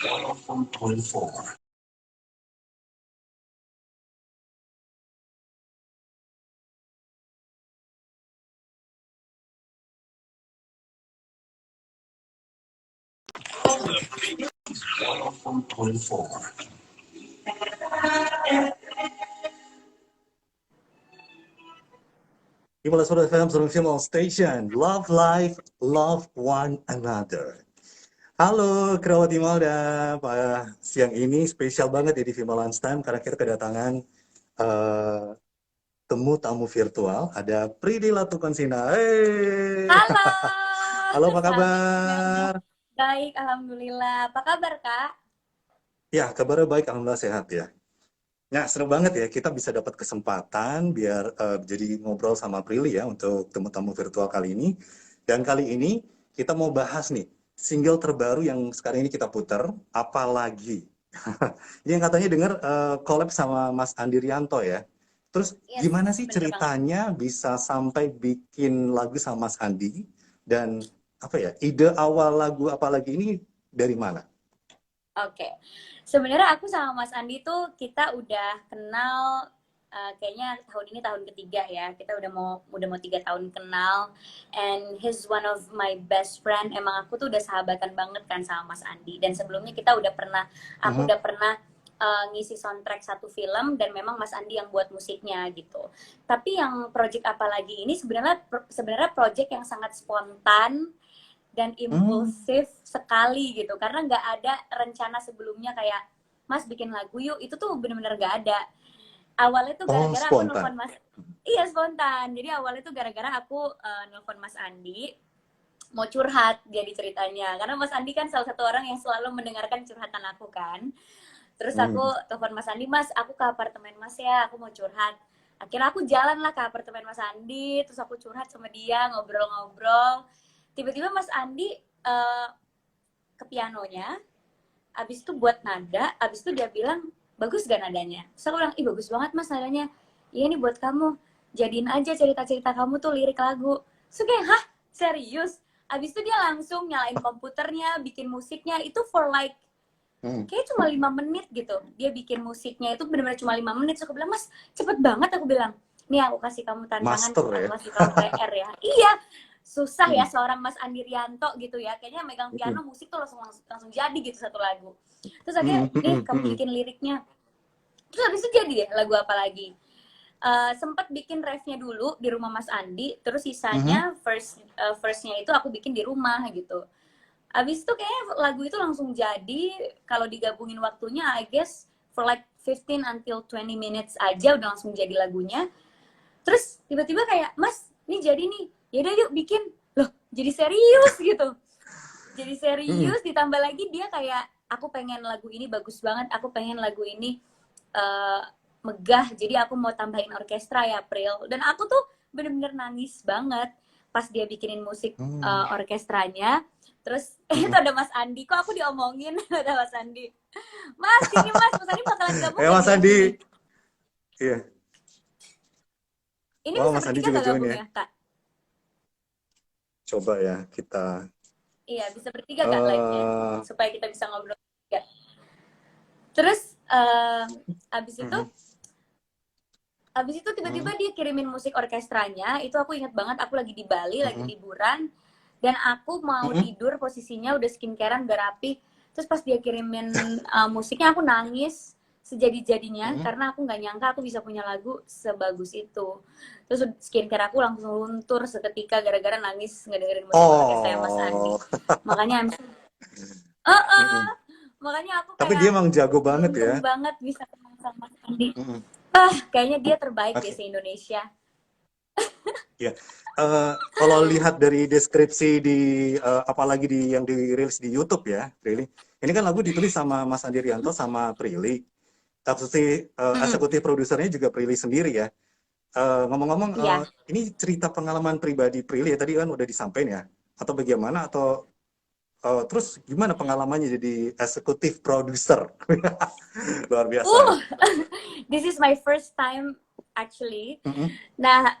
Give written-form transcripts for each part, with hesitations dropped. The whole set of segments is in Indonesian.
24. Imola Suara FM Film Station, Love Life, Love One Another. Halo Kerawat Imelda, siang ini spesial banget ya di Film Lunch Time karena kita kedatangan temu tamu virtual, ada Prilly Latukonsina. Hey. Halo. Halo, apa kabar? Baik, alhamdulillah. Apa kabar, Kak? Ya, kabarnya baik, alhamdulillah sehat ya. Nah, seru banget ya kita bisa dapat kesempatan biar jadi ngobrol sama Prilly ya untuk temu-tamu virtual kali ini. Dan kali ini kita mau bahas nih single terbaru yang sekarang ini kita putar, Apalagi. Ini yang katanya dengar collab sama Mas Andi Rianto ya. Terus Yes, gimana sih bener banget. ceritanya bisa sampai bikin lagu sama Mas Andi? Dan apa ya, ide awal lagu Apalagi ini dari mana? Oke. Sebenarnya aku sama Mas Andi tuh kita udah kenal kayaknya tahun ini tahun ketiga ya. Kita udah mau 3 tahun kenal. And he's one of my best friend. Emang aku tuh udah sahabatan banget kan sama Mas Andi. Dan sebelumnya aku Mhm. udah pernah ngisi soundtrack satu film dan memang Mas Andi yang buat musiknya gitu. Tapi yang project Apalagi ini sebenarnya project yang sangat spontan dan Hmm. impulsif sekali gitu karena nggak ada rencana sebelumnya kayak Mas bikin lagu yuk, itu tuh bener-bener nggak ada. Awalnya tuh Oh, gara-gara aku spontan. nelfon Mas, iya spontan, jadi awalnya tuh gara-gara aku nelfon Mas Andi mau curhat jadi ceritanya karena Mas Andi kan salah satu orang yang selalu mendengarkan curhatan aku kan. Terus aku Hmm. telepon Mas Andi, Mas aku ke apartemen Mas ya, aku mau curhat. Akhirnya aku jalan lah ke apartemen Mas Andi, terus aku curhat sama dia, ngobrol-ngobrol. Tiba-tiba Mas Andi uh, ke pianonya, abis itu buat nada, abis itu dia bilang, bagus gak nadanya? Terus aku bilang, ih bagus banget Mas nadanya. Iya nih buat kamu, jadiin aja cerita-cerita kamu tuh lirik lagu. Terus kayak, hah? Serius? Abis itu dia langsung nyalain komputernya, bikin musiknya, itu for like Hmm. kayak cuma 5 menit gitu. Dia bikin musiknya itu benar-benar cuma 5 menit. So aku bilang, Mas cepet banget. Aku bilang, nih aku kasih kamu tantangan, Master aku ya. kasih kamu PR ya. Iya, susah ya Hmm. seorang Mas Andi Rianto gitu ya. Kayaknya megang Hmm. piano musik tuh langsung jadi gitu satu lagu. Terus akhirnya, Hmm. nih Hmm. kamu Hmm. bikin liriknya. Terus habis itu jadi deh lagu apa lagi. Sempat bikin refnya dulu di rumah Mas Andi, terus Hmm. sisanya firstnya itu aku bikin di rumah gitu. Abis itu kayaknya lagu itu langsung jadi, kalau digabungin waktunya I guess for like 15 until 20 minutes aja udah langsung jadi lagunya. Terus tiba-tiba kayak, Mas, ini jadi nih. Yaudah yuk bikin. Loh, jadi serius gitu. Jadi Hmm. serius ditambah lagi dia kayak aku pengen lagu ini bagus banget, aku pengen lagu ini uh, megah. Jadi aku mau tambahin orkestra ya, April. Dan aku tuh bener-bener nangis banget pas dia bikinin musik Hmm. orkestranya. Terus itu Hmm. ada Mas Andi, kok aku diomongin ada Mas Andi. Mas, sini Mas, Mas Andi bakalan gabung gak Mas di lagu ini? Andi, iya. Ini Oh, bisa Mas Andi bertiga juga gak join gabung ya. ya, Kak? Coba ya kita. Iya, bisa bertiga gak live-nya? eh Supaya kita bisa ngobrol juga. Terus abis itu mhm. tiba-tiba Mhm. dia kirimin musik orkestranya. Itu aku inget banget, aku lagi di Bali, lagi Mhm. liburan. Dan aku mau Mhm. tidur, posisinya udah skincarean, udah rapi. Terus pas dia kirimin musiknya, aku nangis sejadi-jadinya. Mhm. Karena aku nggak nyangka aku bisa punya lagu sebagus itu. Terus skincare aku langsung luntur seketika gara-gara nangis ngedengerin musik orkestra Mas Andi. Oh. Makanya Mhm. makanya aku Tapi dia kayak emang jago banget ya. beruntung banget bisa kenal sama Mas Andi. Mhm. Kayaknya dia terbaik deh Oke. se-Indonesia. Ya. Kalau lihat dari deskripsi di apalagi yang dirilis di YouTube ya, Prilly. Ini kan lagu ditulis sama Mas Andi Rianto sama Prilly. Tapi eksekutif produsernya juga Prilly sendiri ya. Ngomong-ngomong, Iya. ini cerita pengalaman pribadi Prilly ya, tadi kan udah disampaikan ya? Atau bagaimana? Atau terus gimana pengalamannya jadi eksekutif produser? Luar biasa ya. Uh, this is my first time actually. Mhm. Nah,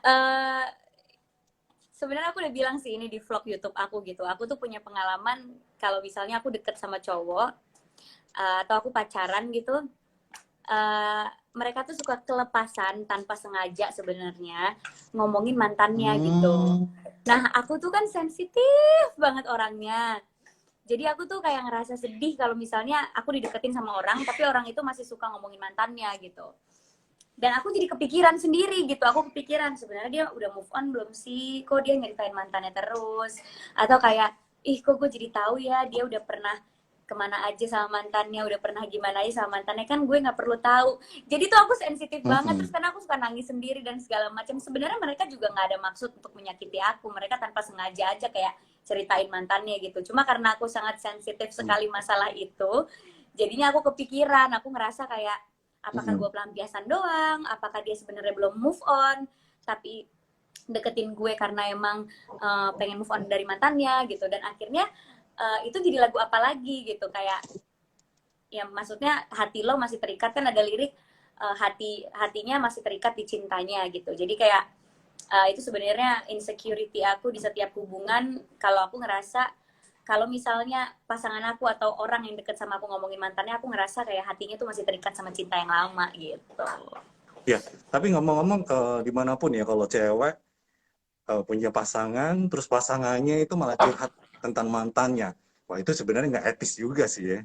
sebenarnya aku udah bilang sih ini di vlog YouTube aku gitu. Aku tuh punya pengalaman kalau misalnya aku deket sama cowok, atau aku pacaran gitu, mereka tuh suka kelepasan tanpa sengaja sebenarnya ngomongin mantannya gitu. Hmm. Nah, aku tuh kan sensitif banget orangnya. Jadi aku tuh kayak ngerasa sedih kalau misalnya aku dideketin sama orang, tapi orang itu masih suka ngomongin mantannya gitu. Dan aku jadi kepikiran sendiri gitu. Aku kepikiran sebenarnya dia udah move on belum sih? Kok dia nyeritain mantannya terus? Atau kayak, ih kok gue jadi tahu ya dia udah pernah kemana aja sama mantannya, udah pernah gimana aja sama mantannya, kan gue nggak perlu tahu. Jadi tuh aku sensitif banget, terus Mm-mm. karena aku suka nangis sendiri dan segala macam. Sebenarnya mereka juga nggak ada maksud untuk menyakiti aku, mereka tanpa sengaja aja kayak ceritain mantannya gitu. Cuma karena aku sangat sensitif sekali masalah itu, jadinya aku kepikiran, aku ngerasa kayak apakah Mm-mm. gue pelampiasan doang, apakah dia sebenarnya belum move on, tapi deketin gue karena emang pengen move on dari mantannya gitu. Dan akhirnya itu jadi lagu apa lagi gitu, kayak ya maksudnya hati lo masih terikat, kan ada lirik hatinya masih terikat di cintanya gitu. Jadi kayak itu sebenarnya insecurity aku di setiap hubungan, kalau aku ngerasa kalau misalnya pasangan aku atau orang yang deket sama aku ngomongin mantannya, aku ngerasa kayak hatinya tuh masih terikat sama cinta yang lama gitu. Ya, tapi ngomong-ngomong dimanapun ya kalau cewek punya pasangan, terus pasangannya itu malah curhat tentang mantannya. Wah, itu sebenarnya nggak etis juga sih ya.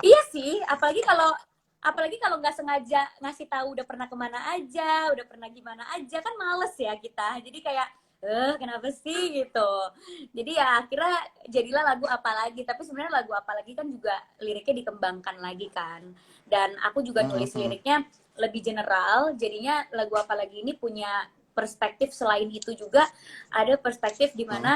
Iya sih, apalagi kalau nggak sengaja ngasih tahu udah pernah kemana aja, udah pernah gimana aja, kan males ya kita. Jadi kayak, kenapa sih gitu. Jadi ya akhirnya jadilah lagu apa lagi. Tapi sebenarnya lagu apa lagi kan juga liriknya dikembangkan lagi kan. Dan aku juga nulis Mhm. liriknya lebih general. Jadinya lagu apa lagi ini punya perspektif selain itu juga, ada perspektif di Mhm. mana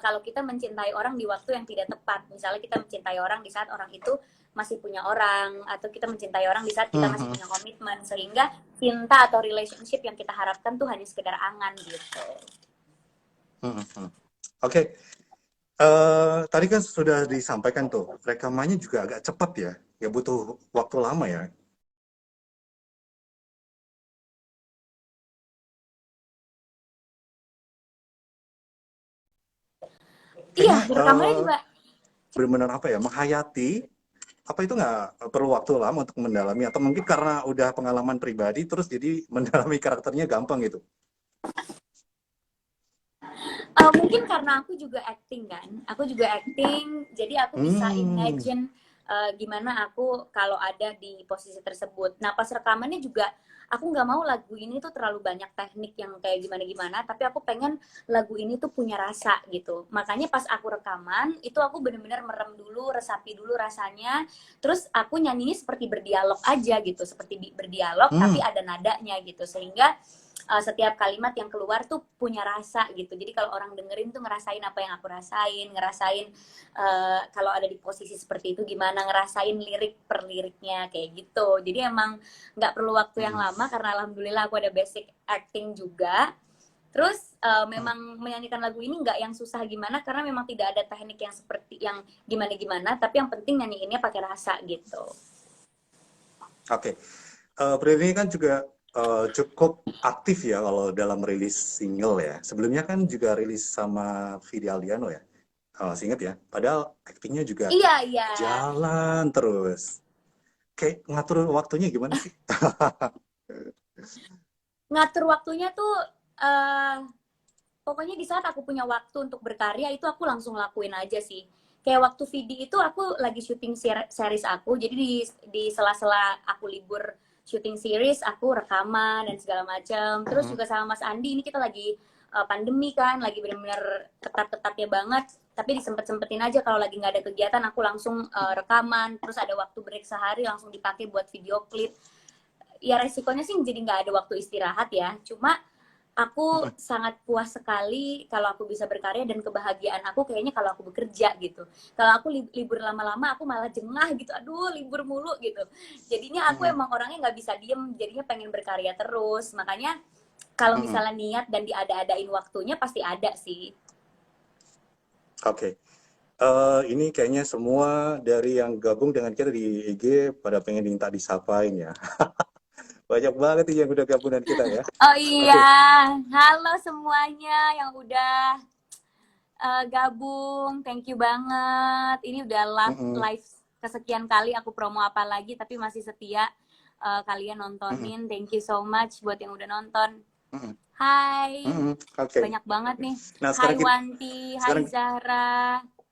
kalau kita mencintai orang di waktu yang tidak tepat. Misalnya kita mencintai orang di saat orang itu masih punya orang, atau kita mencintai orang di saat kita masih Mhm. punya komitmen, sehingga cinta atau relationship yang kita harapkan tuh hanya sekedar angan gitu. Mhm. Oke, tadi kan sudah disampaikan tuh, rekamannya juga agak cepat ya, ya butuh waktu lama ya. Iya, Kayaknya rekamannya juga. benar-benar apa ya, menghayati, apa itu nggak perlu waktu lama untuk mendalami, atau mungkin karena udah pengalaman pribadi, terus jadi mendalami karakternya gampang gitu. Mungkin karena aku juga acting kan, aku juga acting, jadi aku bisa Hmm. imagine gimana aku kalau ada di posisi tersebut. Nah pas rekamannya juga aku nggak mau lagu ini tuh terlalu banyak teknik yang kayak gimana-gimana, tapi aku pengen lagu ini tuh punya rasa gitu. Makanya pas aku rekaman itu aku bener-bener merem dulu, resapi dulu rasanya, terus aku nyanyinya seperti berdialog aja gitu, seperti berdialog Hmm. tapi ada nadanya gitu, sehingga setiap kalimat yang keluar tuh punya rasa gitu. Jadi kalau orang dengerin tuh ngerasain apa yang aku rasain, ngerasain kalau ada di posisi seperti itu gimana, ngerasain lirik per liriknya kayak gitu. Jadi emang nggak perlu waktu yang Hmm. lama karena alhamdulillah aku ada basic acting juga. Terus Hmm. memang menyanyikan lagu ini nggak yang susah gimana, karena memang tidak ada teknik yang seperti yang gimana-gimana, tapi yang penting nyanyiinnya pakai rasa gitu. Oke. Prilly kan juga cukup aktif ya kalau dalam rilis single ya. Sebelumnya kan juga rilis sama Vidi Aldiano ya. Seinget ya. Padahal aktingnya juga Iya, iya. jalan terus. Kayak ngatur waktunya gimana sih? Ngatur waktunya tuh eh pokoknya di saat aku punya waktu untuk berkarya itu aku langsung lakuin aja sih. Kayak waktu Vidi itu aku lagi syuting series aku, jadi di sela-sela aku libur syuting series aku rekaman dan segala macam. Terus Mhm. juga sama Mas Andi ini kita lagi pandemi kan, lagi benar-benar ketat-ketatnya banget. Tapi disempet-sempetin aja kalau lagi nggak ada kegiatan aku langsung rekaman. Terus ada waktu break sehari langsung dipakai buat video klip. Ya resikonya sih jadi nggak ada waktu istirahat ya. Cuma aku Mhm. sangat puas sekali kalau aku bisa berkarya, dan kebahagiaan aku kayaknya kalau aku bekerja gitu. Kalau aku libur lama-lama aku malah jengah gitu, aduh libur mulu gitu. Jadinya aku Mhm. emang orangnya nggak bisa diem, jadinya pengen berkarya terus. Makanya kalau Mhm. misalnya niat dan diada-adain waktunya pasti ada sih. Oke. Ini kayaknya semua dari yang gabung dengan kita di IG pada pengen minta disapain ya. Banyak banget nih yang udah gabung dengan kita ya. Oh iya, Oke. halo semuanya yang udah gabung. Thank you banget. Ini udah Mm-mm, live kesekian kali aku promo apa lagi, tapi masih setia kalian mm-mm, nontonin. Thank you so much buat yang udah nonton. mm-mm, Hai, mm-mm. Oke. banyak banget nih. Nah, Hai sekarang kita Wanti, hai sekarang Zahra,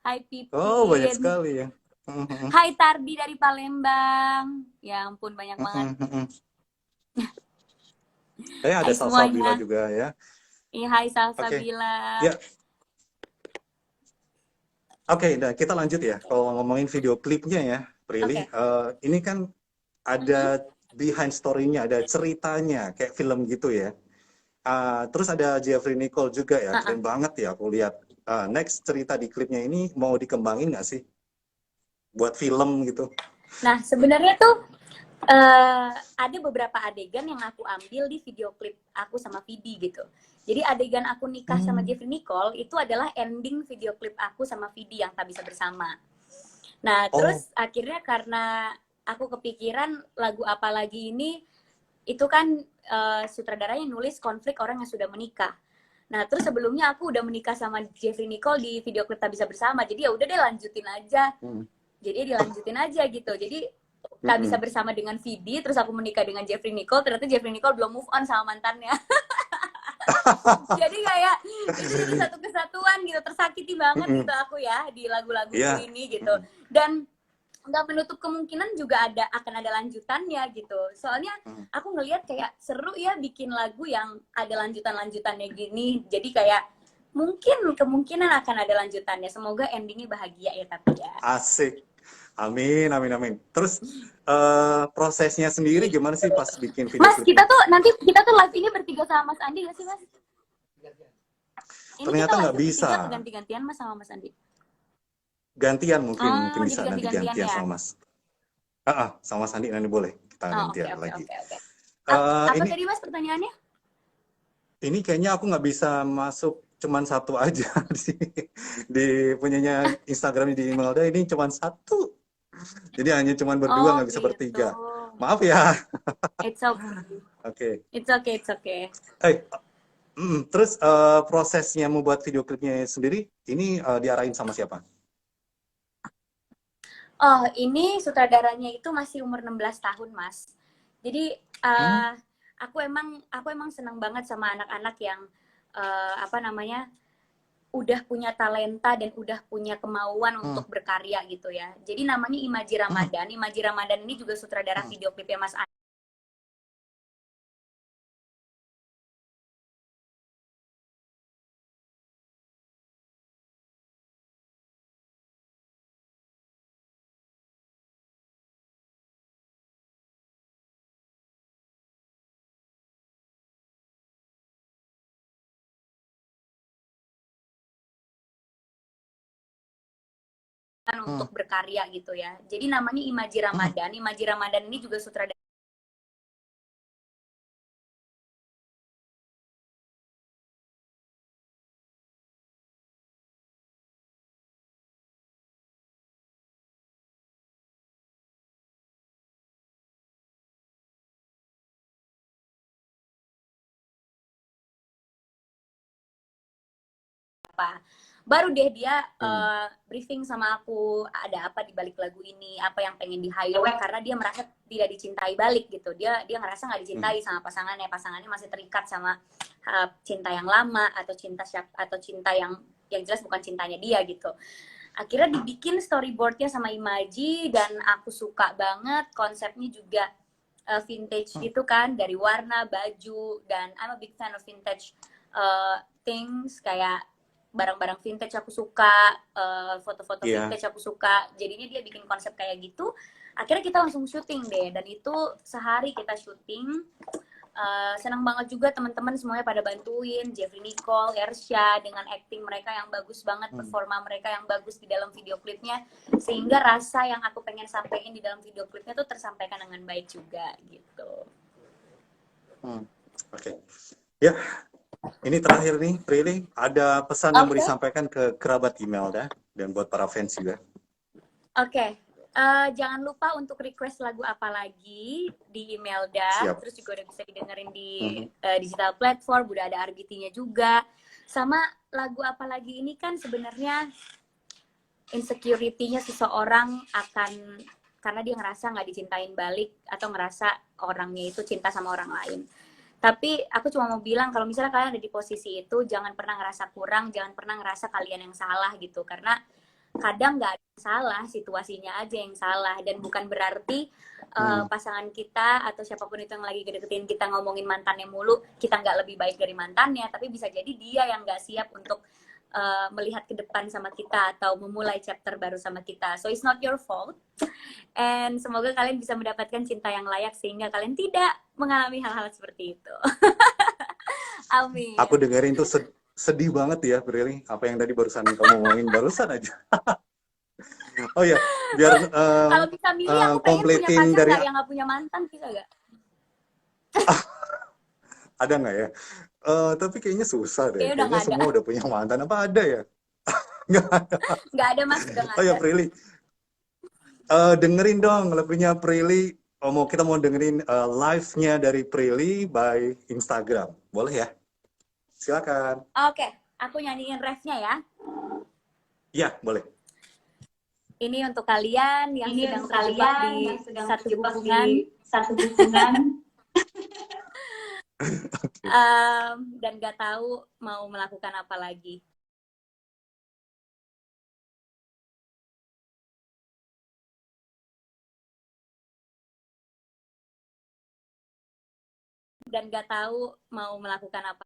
hai oh banyak Pipin, sekali ya. Mm-mm, hai Tardi dari Palembang. Ya ampun, banyak banget. mm-mm, mm-mm. Ada Hai Salsabila semuanya. juga ya. Hai Oke. Salsabila. Ya, oke. Nah, kita lanjut ya. Kalau ngomongin video klipnya ya, Prilly, Oke. ini kan Mm-mm. ada behind story-nya, ada ceritanya, kayak film gitu ya. Terus ada Jeffrey Nicole juga ya, Uh-uh. keren banget ya aku lihat. Next cerita di klipnya ini mau dikembangin nggak sih buat film gitu? Nah, sebenarnya tuh ada beberapa adegan yang aku ambil di video klip aku sama Vidi gitu. Jadi adegan aku nikah sama Hmm. Jeffrey Nicole itu adalah ending video klip aku sama Vidi yang tak bisa bersama. Nah, Oh, terus akhirnya karena aku kepikiran lagu apa lagi ini, itu kan sutradaranya nulis konflik orang yang sudah menikah. Nah, terus sebelumnya aku udah menikah sama Jeffrey Nicole di video klip tak bisa bersama. Jadi ya udah deh lanjutin aja. hmm. Jadi dilanjutin aja gitu. Jadi tak bisa Mm-mm. bersama dengan Vidi, terus aku menikah dengan Jeffrey Nicole, ternyata Jeffrey Nicole belum move on sama mantannya. Jadi kayak itu jadi satu kesatuan gitu, tersakiti banget Mm-mm. gitu aku ya di lagu-laguku Iya. ini gitu. Mm-mm. Dan nggak menutup kemungkinan juga akan ada lanjutannya gitu. Soalnya Mm. aku ngelihat kayak seru ya bikin lagu yang ada lanjutan-lanjutannya gini. Jadi kayak mungkin kemungkinan akan ada lanjutannya. Semoga endingnya bahagia ya tapi ya. Asik. Amin, amin, amin. Terus prosesnya sendiri gimana sih pas bikin video Mas, klipnya? kita tuh live ini bertiga sama Mas Andi gak sih, Mas? Ini kita Ternyata live nggak bertiga bisa. atau ganti-gantian Mas sama Mas Andi? Gantian mungkin, Oh, mungkin jadi bisa nanti ganti-gantian gantian ya? sama Mas. Sama Sandi nanti boleh kita Oh, oke, gantian oke, lagi. oke, oke. Eh Apa ini tadi Mas pertanyaannya? ini kayaknya aku nggak bisa masuk cuman satu aja di sini. Di punyanya Instagramnya di Imelda ini cuman satu. Jadi hanya cuman berdua, Oh, nggak bisa gitu. bertiga. Maaf ya. It's okay. Oke. It's okay, it's okay. Eh, terus prosesnya membuat video klipnya sendiri ini diarahin sama siapa? Oh, ini sutradaranya itu masih umur 16 tahun, Mas. Jadi Hmm? aku emang senang banget sama anak-anak yang apa namanya? Udah punya talenta dan udah punya kemauan Hmm. untuk berkarya gitu ya. Jadi namanya Imaji Hmm. Ramadan. Imaji Ramadan ini juga sutradara Hmm. video klipnya Mas An Hmm. untuk berkarya gitu ya. Jadi namanya Imaji Hmm. Ramadan. Imaji Ramadan ini juga sutradara apa. Baru deh dia Hmm. briefing sama aku ada apa di balik lagu ini, apa yang pengen di highlight karena dia merasa tidak dicintai balik gitu. Dia ngerasa nggak Hmm. dicintai sama pasangannya masih terikat sama cinta yang lama atau cinta yang jelas bukan cintanya dia gitu. Akhirnya dibikin storyboardnya sama Imaji dan aku suka banget konsepnya juga vintage Hmm. gitu kan dari warna baju dan I'm a big fan of vintage things kayak barang-barang vintage aku suka, foto-foto Iya. vintage aku suka. Jadinya dia bikin konsep kayak gitu. Akhirnya kita langsung syuting deh dan itu sehari kita syuting. Senang banget juga teman-teman semuanya pada bantuin Jeffrey Nicole, Ersha dengan acting mereka yang bagus banget, Hmm. performa mereka yang bagus di dalam video klipnya sehingga rasa yang aku pengen sampaikan di dalam video klipnya tuh tersampaikan dengan baik juga gitu. Hmm. Oke. Ya, ini terakhir nih, Prilly. Ada pesan yang mau Oke. disampaikan ke kerabat Imelda dan buat para fans juga. Oke. Jangan lupa untuk request lagu apa lagi di Imelda, Siap. terus juga udah bisa didengerin di Mhm. digital platform, udah ada RBT-nya juga. Sama lagu apalagi ini kan sebenarnya insecurity-nya seseorang akan karena dia ngerasa nggak dicintain balik atau ngerasa orangnya itu cinta sama orang lain. Tapi aku cuma mau bilang kalau misalnya kalian ada di posisi itu, jangan pernah ngerasa kurang, jangan pernah ngerasa kalian yang salah gitu. Karena kadang nggak ada yang salah, situasinya aja yang salah. Dan bukan berarti pasangan kita atau siapapun itu yang lagi deketin kita ngomongin mantannya mulu, kita nggak lebih baik dari mantannya. Tapi bisa jadi dia yang nggak siap untuk melihat ke depan sama kita atau memulai chapter baru sama kita. So it's not your fault. And semoga kalian bisa mendapatkan cinta yang layak sehingga kalian tidak mengalami hal-hal seperti itu. Aku Amin. dengerin tuh sedih banget ya, Prilly. Apa yang tadi barusan kamu ngomongin barusan aja. Oh ya, biar Kalau bisa milih, aku pengen punya completing pacar dari nggak yang nggak punya mantan, bisa nggak? ada nggak ya? Tapi kayaknya susah deh. Kayaknya udah Kayaknya nggak ada. semua udah punya mantan. Apa ada ya? Nggak ada. Nggak ada mas, udah nggak Oh ya, ada. Prilly. Dengerin dong lagunya Prilly. Oh, kita mau dengerin live-nya dari Prilly by Instagram. Boleh ya? Silakan. Oke, aku nyanyiin refnya ya. Iya, boleh. Ini untuk kalian yang Ini sedang untuk terjebak kalian di yang sedang satu terjebak hubungan di satu hubungan dan gak tahu mau melakukan apa lagi. Dan gak tahu mau melakukan apa